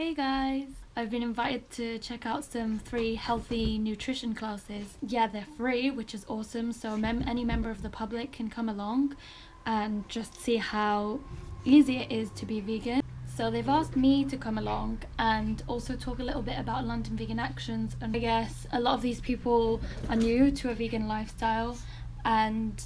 Hey guys, I've been invited to check out some free healthy nutrition classes. Yeah, they're free, which is awesome, so any member of the public can come along and just see how easy it is to be vegan. So they've asked me to come along and also talk a little bit about London Vegan Actions, and I guess a lot of these people are new to a vegan lifestyle and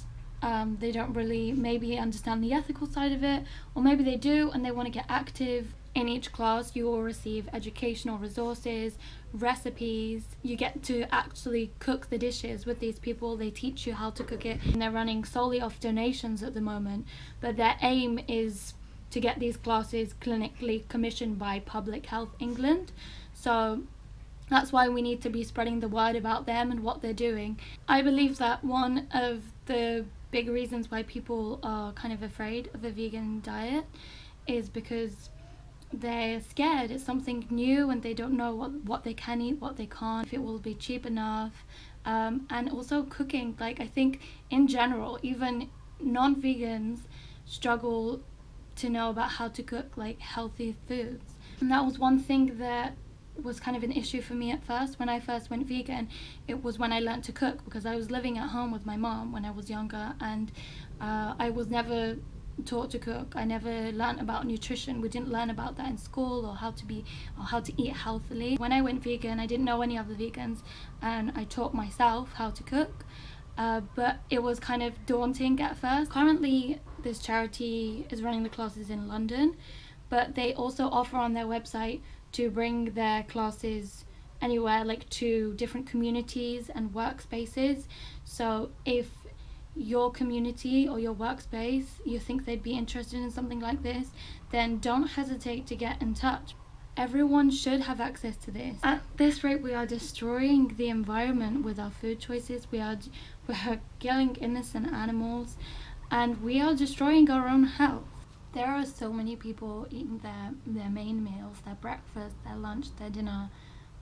they don't really maybe understand the ethical side of it, or maybe they do and they want to get active. In each class you will receive educational resources, recipes. You get to actually cook the dishes with these people. They teach you how to cook it, and they're running solely off donations at the moment, but their aim is to get these classes clinically commissioned by Public Health England. So that's why we need to be spreading the word about them and what they're doing. I believe that one of the big reasons why people are kind of afraid of a vegan diet is because they're scared. It's something new and they don't know what they can eat, what they can't, if it will be cheap enough, and also cooking. Like, I think in general even non-vegans struggle to know about how to cook like healthy foods, and that was one thing that was kind of an issue for me at first. When I first went vegan, it was when I learned to cook, because I was living at home with my mom when I was younger, and I was never taught to cook. I never learned about nutrition. We didn't learn about that in school, or how to eat healthily. When I went vegan, I didn't know any other vegans, and I taught myself how to cook, but it was kind of daunting at first. Currently this charity is running the classes in London, but they also offer on their website to bring their classes anywhere, like to different communities and workspaces. So if your community or your workspace, you think they'd be interested in something like this, then don't hesitate to get in touch. Everyone should have access to this. At this rate, we are destroying the environment with our food choices. We're killing innocent animals, and we are destroying our own health. There are so many people eating their main meals, their breakfast, their lunch, their dinner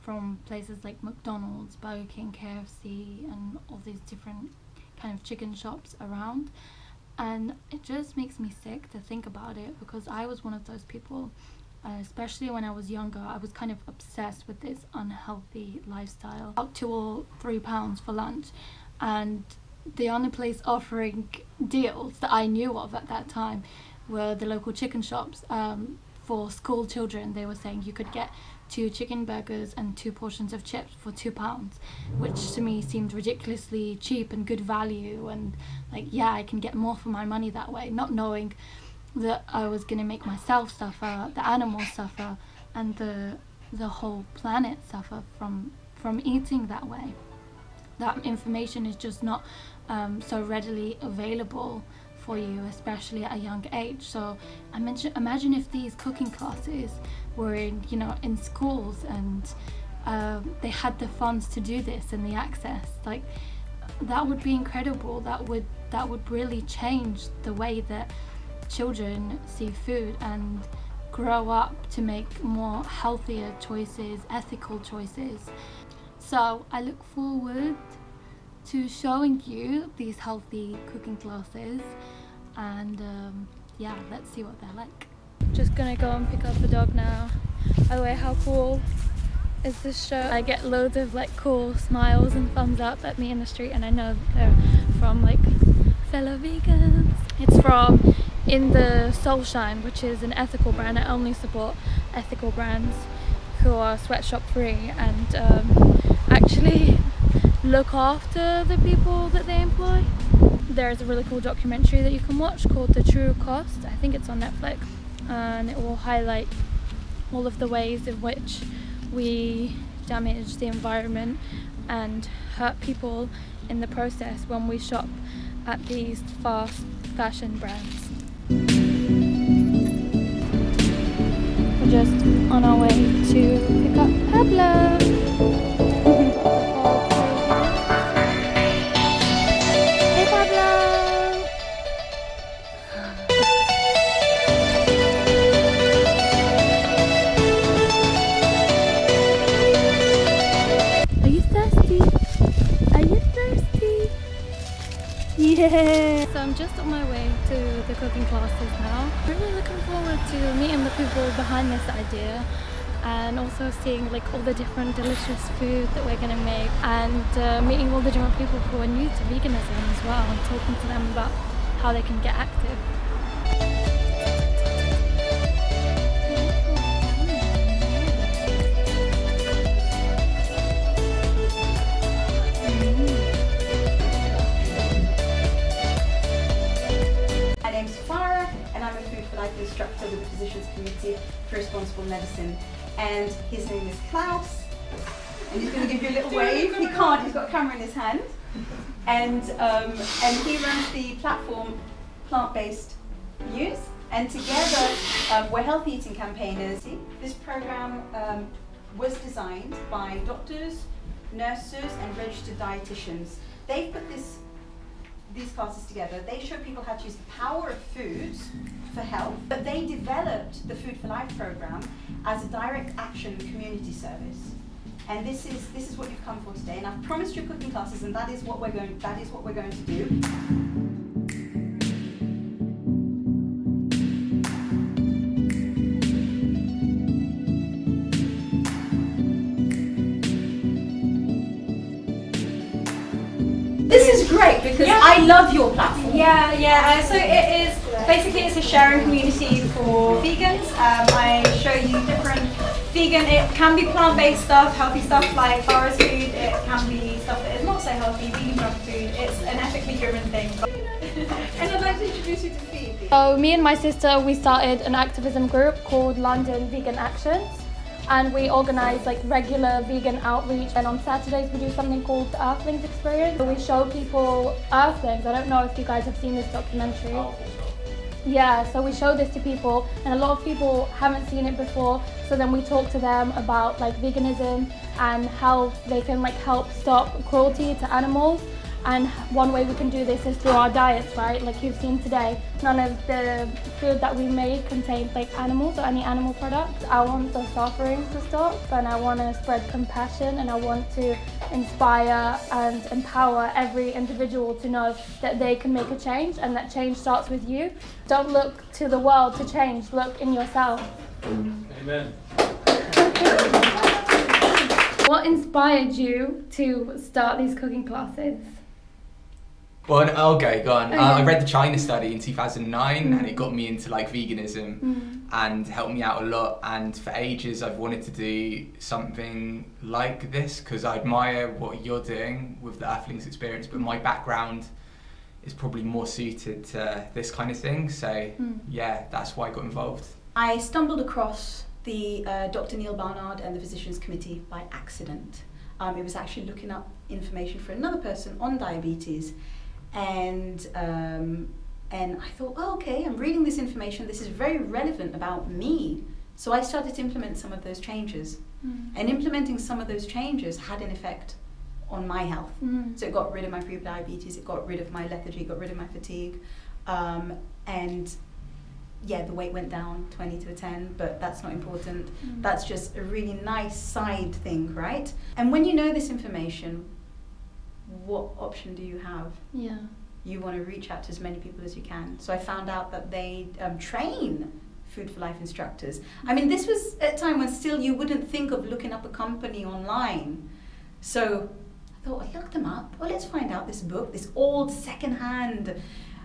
from places like McDonald's, Burger King, KFC, and all these different kind of chicken shops around, and it just makes me sick to think about it, because I was one of those people. Especially when I was younger, I was kind of obsessed with this unhealthy lifestyle. About £2 or £3 for lunch, and the only place offering deals that I knew of at that time were the local chicken shops. For school children, they were saying you could get 2 chicken burgers and 2 portions of chips for £2, which to me seemed ridiculously cheap and good value, and like, yeah, I can get more for my money that way, not knowing that I was going to make myself suffer, the animals suffer, and the whole planet suffer from eating that way. That information is just not so readily available for you, especially at a young age. So imagine if these cooking classes were in schools, and they had the funds to do this and the access. Like, that would be incredible. That would really change the way that children see food and grow up to make more healthier choices, ethical choices. So I look forward to showing you these healthy cooking classes, and yeah, let's see what they're like. Just gonna go and pick up the dog now. By the way, how cool is this show? I get loads of like cool smiles and thumbs up at me in the street, and I know they're from like fellow vegans. It's from In the Soulshine, which is an ethical brand. I only support ethical brands who are sweatshop free and actually look after the people that they employ. There's a really cool documentary that you can watch called The True Cost. I think it's on Netflix, and it will highlight all of the ways in which we damage the environment and hurt people in the process when we shop at these fast fashion brands. We're just on our way to pick up Pablo. Hey Pablo! Are you thirsty? Are you thirsty? Yeah! So I'm just on my way to the cooking classes now. Really looking forward to meeting the people behind this idea and also seeing like all the different delicious food that we're going to make, and meeting all the different people who are new to veganism as well, and talking to them about how they can get active. My name's Farah, and I'm a Food for Life instructor with the Physicians Committee for Responsible Medicine. And his name is Klaus, and he's going to give you a little wave. He can't, he's got a camera in his hand. And he runs the platform Plant-Based News. And together, we're health eating campaigners. This program was designed by doctors, nurses, and registered dietitians. They've put these classes together. They show people how to use the power of foods for health, but they developed the Food for Life program as a direct action community service. And this is what you've come for today. And I've promised you cooking classes, and that is what we're going to do. This is great because I love your platform. So it is basically it's a sharing community for vegans. I show you different vegan. It can be plant-based stuff, healthy stuff like Farah's food. It can be stuff that is not so healthy, vegan junk food. It's an ethically driven thing. And I'd like to introduce you to Phoebe. So me and my sister, we started an activism group called London Vegan Actions, and we organise like regular vegan outreach, and on Saturdays we do something called the Earthlings Experience. So we show people Earthlings. I don't know if you guys have seen this documentary. Yeah, so we show this to people, and a lot of people haven't seen it before, so then we talk to them about like veganism and how they can like help stop cruelty to animals. And one way we can do this is through our diets, right? Like you've seen today, none of the food that we made contains like animals or any animal products. I want the suffering to stop, and I want to spread compassion, and I want to inspire and empower every individual to know that they can make a change, and that change starts with you. Don't look to the world to change, look in yourself. Amen. What inspired you to start these cooking classes? Well, I'll go on. Okay. I read the China study in 2009 and it got me into like veganism and helped me out a lot. And for ages I've wanted to do something like this because I admire what you're doing with the Earthlings Experience, but my background is probably more suited to this kind of thing. So yeah, that's why I got involved. I stumbled across the Dr. Neil Barnard and the Physicians Committee by accident. It was actually looking up information for another person on diabetes. And I thought, oh, okay, I'm reading this information. This is very relevant about me. So I started to implement some of those changes. And implementing some of those changes had an effect on my health. So it got rid of my pre-diabetes, it got rid of my lethargy, got rid of my fatigue. And yeah, the weight went down 20 to a 10, but that's not important. That's just a really nice side thing, right? And when you know this information, what option do you have? Yeah. You want to reach out to as many people as you can. So I found out that they train Food for Life instructors. I mean, this was at a time when still you wouldn't think of looking up a company online. So I thought, I looked them up. Well, let's find out this book, this old secondhand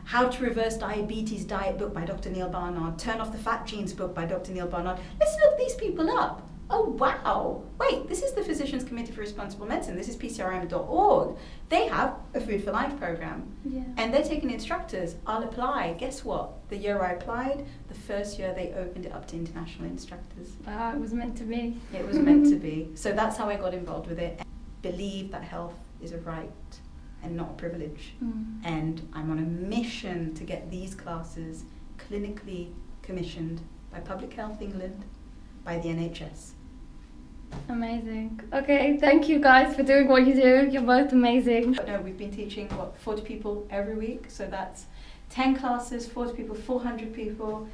How to Reverse Diabetes Diet book by Dr. Neil Barnard, Turn Off the Fat Genes book by Dr. Neil Barnard. Let's look these people up. Oh, wow. Wait, this is the Physicians Committee for Responsible Medicine. This is PCRM.org. They have a Food for Life program. Yeah. And they're taking instructors. I'll apply. Guess what? The year I applied, the first year they opened it up to international instructors. Wow, it was meant to be. It was meant to be. So that's how I got involved with it. Believe that health is a right and not a privilege. And I'm on a mission to get these classes clinically commissioned by Public Health England, by the NHS. Amazing. Okay, thank you guys for doing what you do. You're both amazing. But no, we've been teaching, 40 people every week. So that's 10 classes, 40 people, 400 people.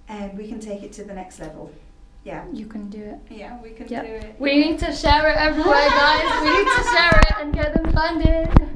And we can take it to the next level. Yeah. You can do it. Yeah, we can Yep. do it. We need to share it everywhere, guys. We need to share it and get them funded.